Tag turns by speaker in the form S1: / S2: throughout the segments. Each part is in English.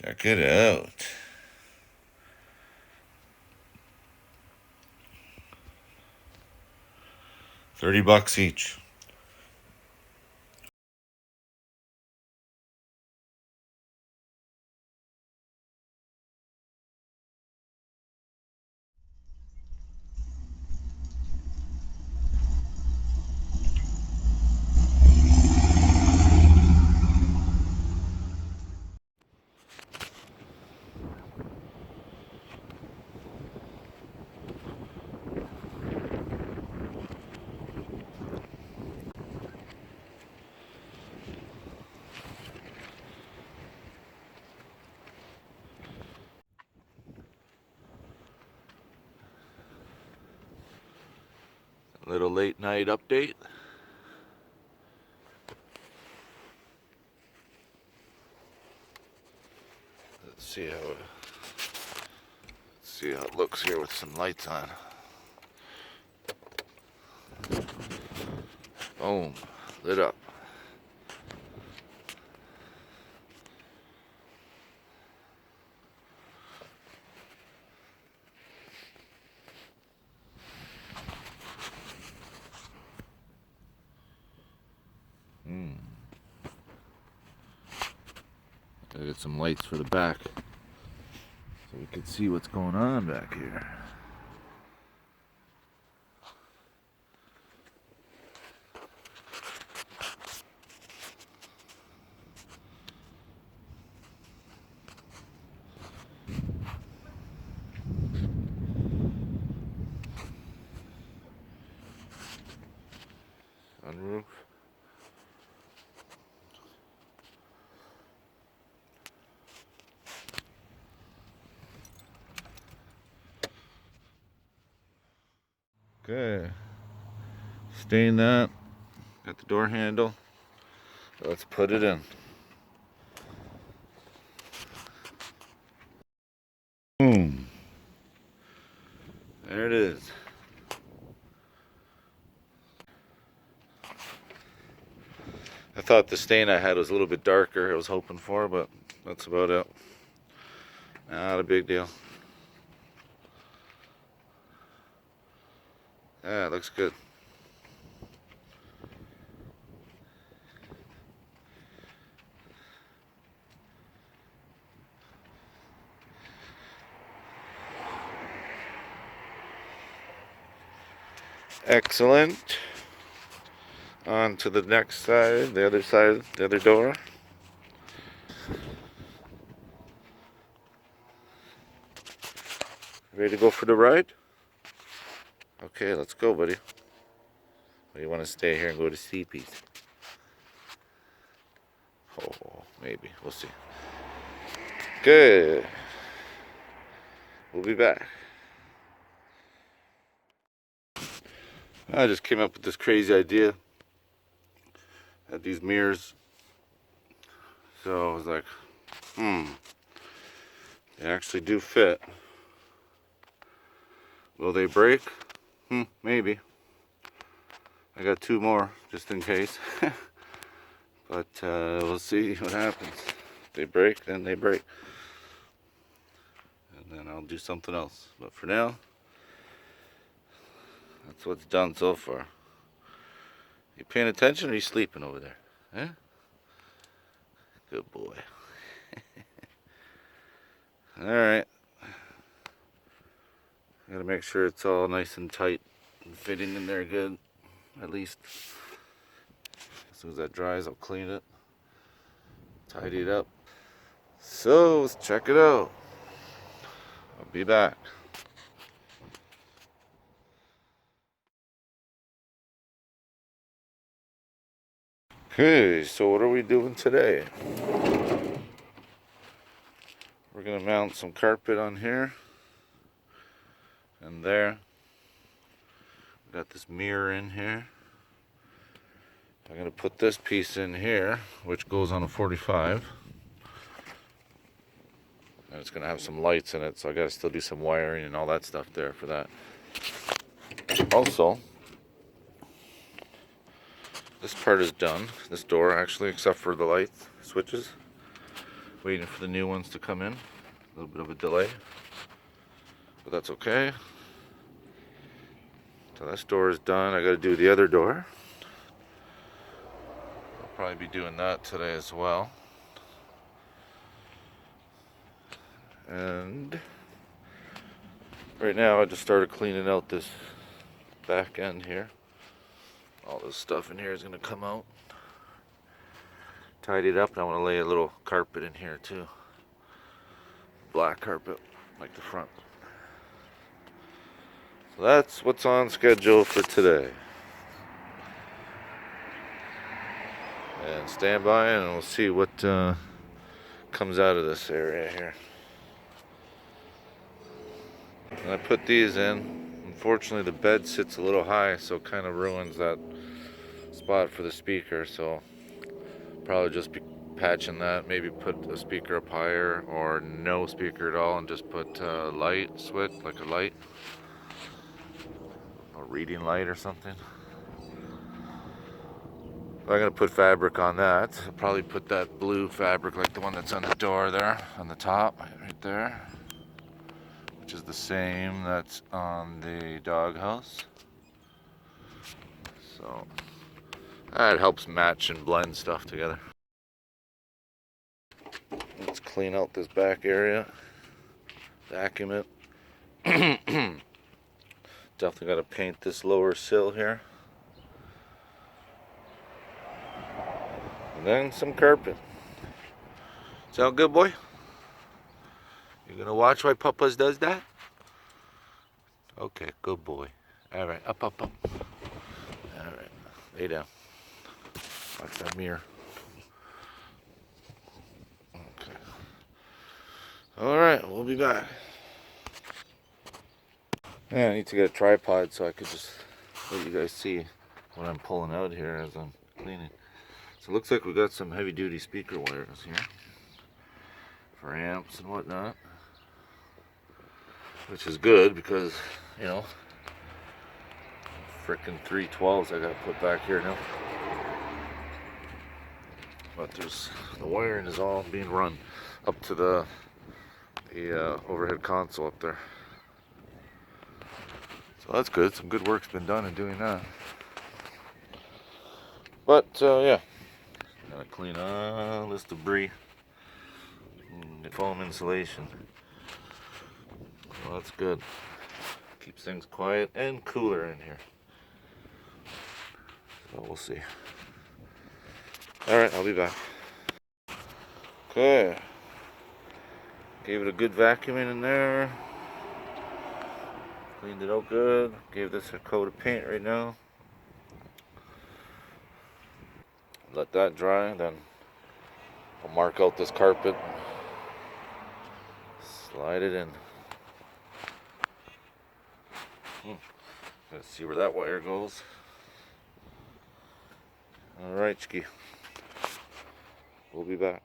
S1: Check it out. $30 each. A little late night update. Let's see how it looks here with some lights on. Boom, lit up. Gotta get some lights for the back so we can see what's going on back here. Sunroof. Okay. Stain that. Got the door handle. Let's put it in. Boom. There it is. I thought the stain I had was a little bit darker, I was hoping for, but that's about it. Not a big deal. Yeah, it looks good. Excellent. On to the next side, the other door. Ready to go for the ride? Okay, let's go, buddy. Or you want to stay here and go to CP's? Oh, maybe. We'll see. Good. We'll be back. I just came up with this crazy idea. Had these mirrors. So I was like, they actually do fit. Will they break? Maybe. I got two more just in case. But we'll see what happens. If they break, then they break. And then I'll do something else. But for now, that's what's done so far. You paying attention or are you sleeping over there? Huh? Good boy. Alright. Gotta make sure it's all nice and tight and fitting in there good. At least. As soon as that dries, I'll clean it. Tidy it up. So, let's check it out. I'll be back. Okay, so what are we doing today? We're gonna mount some carpet on here and there. We got this mirror in here. I'm gonna put this piece in here, which goes on a 45. And it's gonna have some lights in it, so I gotta still do some wiring and all that stuff there for that. Also, this part is done. This door, actually, except for the light switches. Waiting for the new ones to come in. A little bit of a delay, but that's okay. So this door is done. I got to do the other door. I'll probably be doing that today as well. And right now I just started cleaning out this back end here. All this stuff in here is going to come out. Tidy it up, and I want to lay a little carpet in here too. Black carpet, like the front. So that's what's on schedule for today. And stand by and we'll see what comes out of this area here. And I put these in. Unfortunately, the bed sits a little high, so it kind of ruins that spot for the speaker. So probably just be patching that. Maybe put a speaker up higher, or no speaker at all, and just put a light switch, like a light, a reading light or something. I'm gonna put fabric on that. I'll probably put that blue fabric like the one that's on the door there, on the top, right there, which is the same that's on the doghouse. So that helps match and blend stuff together. Let's clean out this back area, vacuum it. Definitely got to paint this lower sill here. And then some carpet. Sound good, boy? You gonna watch why Papa's does that? Okay, good boy. All right, up. All right, lay down. Watch that mirror. Okay. All right, we'll be back. Yeah, I need to get a tripod so I could just let you guys see what I'm pulling out here as I'm cleaning. So it looks like we got some heavy duty speaker wires here for amps and whatnot, which is good because, you know, frickin' 312s I gotta put back here now. But the wiring is all being run up to the overhead console up there. So that's good. Some good work's been done in doing that. But yeah, gotta clean all this debris. The foam insulation. Well, that's good. Keeps things quiet and cooler in here. So we'll see. Alright, I'll be back. Okay. Gave it a good vacuuming in there. Cleaned it out good. Gave this a coat of paint right now. Let that dry, then I'll mark out this carpet. Slide it in. Let's see where that wire goes. Alright, Ski. We'll be back.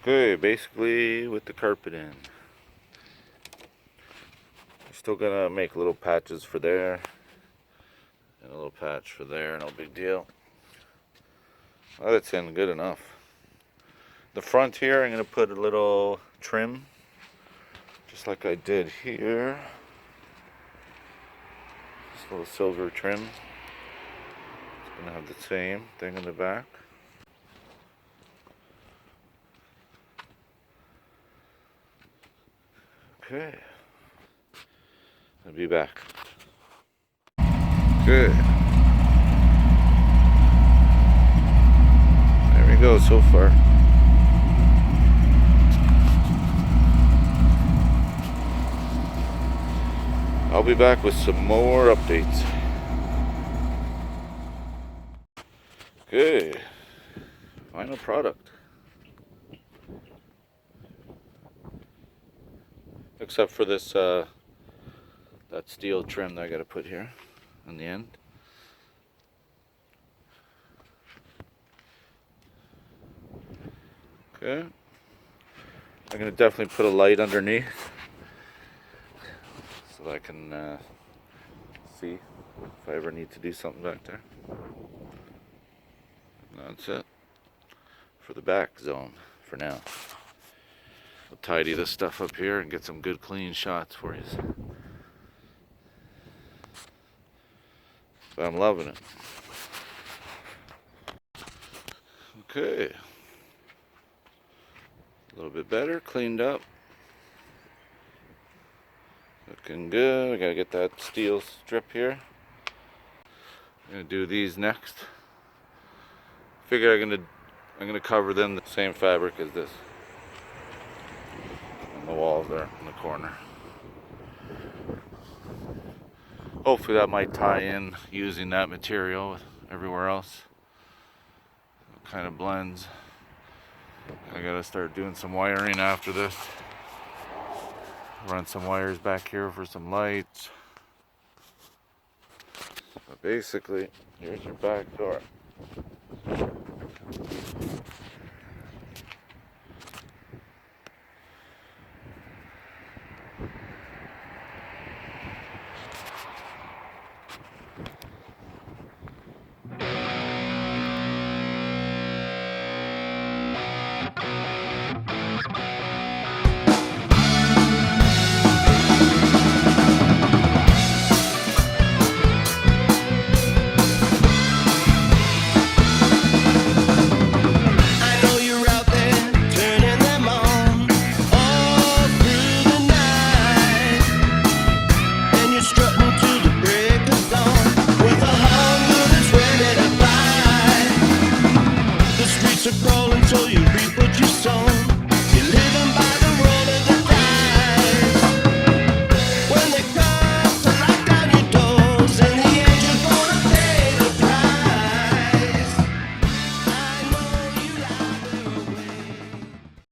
S1: Okay, basically with the carpet in. Still gonna make little patches for there. And a little patch for there, no big deal. Well, that's in good enough. The front here, I'm gonna put a little trim. Just like I did here. This little silver trim. It's gonna have the same thing in the back. Okay. I'll be back. Good. There we go so far. I'll be back with some more updates. Okay. Final product. Except for this that steel trim that I gotta put here on the end. Okay. I'm gonna definitely put a light underneath so that I can see if I ever need to do something back there. That's it for the back zone for now. I'll tidy this stuff up here and get some good clean shots for you. But I'm loving it. Okay. A little bit better, cleaned up. Looking good. I gotta get that steel strip here. I'm gonna do these next. Figure I'm gonna cover them the same fabric as this. On the walls there in the corner. Hopefully that might tie in using that material with everywhere else. It kind of blends. I gotta start doing some wiring after this. Run some wires back here for some lights. But basically, here's your back door.